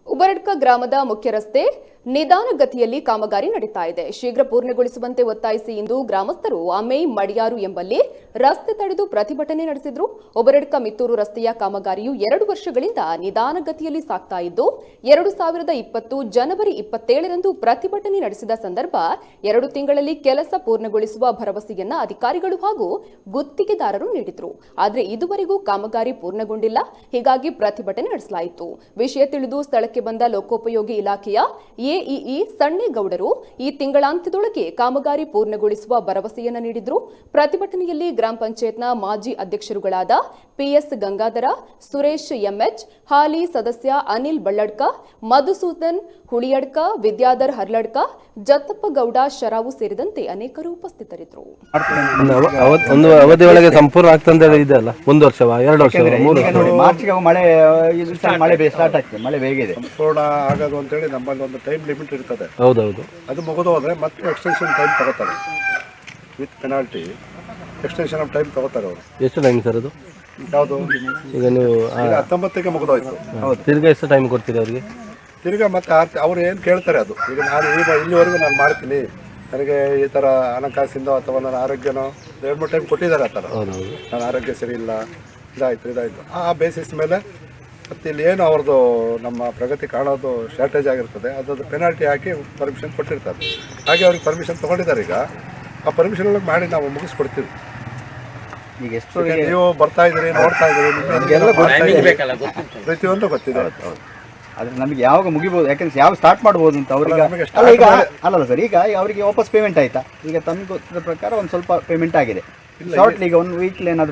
ಉಬರಡ್ಕ ಗ್ರಾಮದ ಮುಖ್ಯ ರಸ್ತೆ ನಿಧಾನಗತಿಯಲ್ಲಿ ಕಾಮಗಾರಿ ನಡೀತಾ ಇದೆ. ಶೀಘ್ರ ಪೂರ್ಣಗೊಳಿಸುವಂತೆ ಒತ್ತಾಯಿಸಿ ಇಂದು ಗ್ರಾಮಸ್ಥರು ಅಮೇಯ್ ಮಡಿಯಾರು ಎಂಬಲ್ಲಿ ರಸ್ತೆ ತಡೆದು ಪ್ರತಿಭಟನೆ ನಡೆಸಿದ್ರು. ಉಬರಡ್ಕ ಮಿತ್ತೂರು ರಸ್ತೆಯ ಕಾಮಗಾರಿಯು 2 ವರ್ಷಗಳಿಂದ ನಿಧಾನಗತಿಯಲ್ಲಿ ಸಾಗ್ತಾ ಇದ್ದು 2020 ಜನವರಿ 27ರಂದು ಪ್ರತಿಭಟನೆ ನಡೆಸಿದ ಸಂದರ್ಭ 2 ತಿಂಗಳಲ್ಲಿ ಕೆಲಸ ಪೂರ್ಣಗೊಳಿಸುವ ಭರವಸೆಯನ್ನ ಅಧಿಕಾರಿಗಳು ಹಾಗೂ ಗುತ್ತಿಗೆದಾರರು ನೀಡಿದ್ರು. ಆದರೆ ಇದುವರೆಗೂ ಕಾಮಗಾರಿ ಪೂರ್ಣಗೊಂಡಿಲ್ಲ. ಹೀಗಾಗಿ ಪ್ರತಿಭಟನೆ ನಡೆಸಲಾಯಿತು. ವಿಷಯ ತಿಳಿದು ಸ್ಥಳಕ್ಕೆ ಬಂದ ಲೋಕೋಪಯೋಗಿ ಇಲಾಖೆಯ ಎಇಇ ಸಣ್ಣೇಗೌಡರು ಈ ತಿಂಗಳಾಂತ್ಯದೊಳಗೆ ಕಾಮಗಾರಿ ಪೂರ್ಣಗೊಳಿಸುವ ಭರವಸೆಯನ್ನು ನೀಡಿದ್ರು. ಪ್ರತಿಭಟನೆಯಲ್ಲಿ ಗ್ರಾಮ ಪಂಚಾಯತ್ನ ಮಾಜಿ ಅಧ್ಯಕ್ಷರುಗಳಾದ ಪಿಎಸ್ ಗಂಗಾಧರ, ಸುರೇಶ್ ಎಂಎಚ್, ಹಾಲಿ ಸದಸ್ಯ ಅನಿಲ್ ಬಳ್ಳಡ್ಕ, ಮಧುಸೂದನ್ ಹುಳಿಯಡ್ಕ, ವಿದ್ಯಾಧರ್ ಹರ್ಲಡ್ಕ, ಜತ್ತಪ್ಪಗೌಡ ಶರಾವು ಸೇರಿದಂತೆ ಅನೇಕರು ಉಪಸ್ಥಿತರಿದ್ದರು. ಒಂದು ಅವಧಿ ಒಳಗೆ ಸಂಪೂರ್ಣ ಆಗ್ತಂತ ಇದೆಯಲ್ಲ, 1 ವರ್ಷವಾ 2 ವರ್ಷವಾ 3 ವರ್ಷ ಮಾರ್ಚ್ಗೆ ಮಳೆ ಸ್ಟಾರ್ಟ್ ಆಗ್ತದೆ. ಮಳೆ ಬೇಗ ಇದೆ, ಸಂಪೂರ್ಣ ಆಗೋದು ಅಂತೇಳಿ ನಮ್ಮಲ್ಲಿ ಒಂದು ಟೈಮ್ ಲಿಮಿಟ್ ಇರ್ತದೆ. ಹೌದೌದು, ಅದು ಮುಗಿದು ಹೋದ್ರೆ ಮತ್ತೆ ಎಕ್ಸ್ಟೆನ್ಷನ್ ಟೈಮ್ ತಗೋತಾರೆ. With penalty extension of time ತಗೋತಾರೆ ಅವರು. ಎಷ್ಟು ಟೈಮ್ ಸರ್ ಅದು? ಯಾವುದು ಈಗ ನೀವು 19ಕ್ಕೆ ಮುಗಿದೋಯ್ತು. ಹೌದು, ತಿರ್ಗಾ ಎಷ್ಟು ಟೈಮ್ ಕೊಡ್ತೀರಿ ಅವರಿಗೆ? ತಿರ್ಗಾ ಮತ್ತೆ ಅವ್ರು ಏನು ಕೇಳ್ತಾರೆ ಅದು. ಈಗ ನಾನು ಇಲ್ಲಿವರೆಗೂ ನಾನು ಮಾಡ್ತೀನಿ, ನನಗೆ ಈ ಥರ ಹಣಕಾಸಿಂದ ಅಥವಾ ನನ್ನ ಆರೋಗ್ಯನೋ 2-3 ಟೈಮ್ ಕೊಟ್ಟಿದ್ದಾರೆ. ಆ ಥರ ನನ್ನ ಆರೋಗ್ಯ ಸರಿ ಇಲ್ಲ, ಇದಾಯಿತು ಆ ಬೇಸಿಸ್ ಮೇಲೆ ಮತ್ತು ಇಲ್ಲಿ ಏನು ಅವ್ರದ್ದು ನಮ್ಮ ಪ್ರಗತಿ ಕಾಣೋದು ಶಾರ್ಟೇಜ್ ಆಗಿರ್ತದೆ, ಅದ್ರದ್ದು ಪೆನಾಲ್ಟಿ ಹಾಕಿ ಪರ್ಮಿಷನ್ ಕೊಟ್ಟಿರ್ತಾರೆ. ಹಾಗೆ ಅವ್ರಿಗೆ ಪರ್ಮಿಷನ್ ತೊಗೊಂಡಿದ್ದಾರೆ. ಈಗ ಆ ಪರ್ಮಿಷನ್ ಒಳಗೆ ಮಾಡಿ ನಾವು ಮುಗಿಸ್ಕೊಡ್ತೀವಿ. ಈಗ ಎಷ್ಟು ನೀವು ಬರ್ತಾ ಇದ್ದೀರಿ, ನೋಡ್ತಾ ಇದ್ದೀರಿ, ಪ್ರತಿಯೊಂದು ಗೊತ್ತಿದೆ. ಆದರೆ ನಮಗೆ ಯಾವಾಗ ಮುಗಿಬೋದು, ಯಾಕಂದ್ರೆ ಯಾವ ಸ್ಟಾರ್ಟ್ ಮಾಡ್ಬೋದು ಅಂತ ಅವ್ರಿಗೆ ಈಗ ಅಲ್ಲಲ್ಲ ಸರ್. ಈಗ ಅವರಿಗೆ ವಾಪಸ್ ಪೇಮೆಂಟ್ ಆಯ್ತಾ? ಈಗ ತಮಗೆ ಗೊತ್ತಿದ್ದ ಪ್ರಕಾರ ಒಂದು ಸ್ವಲ್ಪ ಪೇಮೆಂಟ್ ಆಗಿದೆ. ಶಾರ್ಟ್ಲಿ ಈಗ 1 ವೀಕ್ಲಿ ಏನಾದರೂ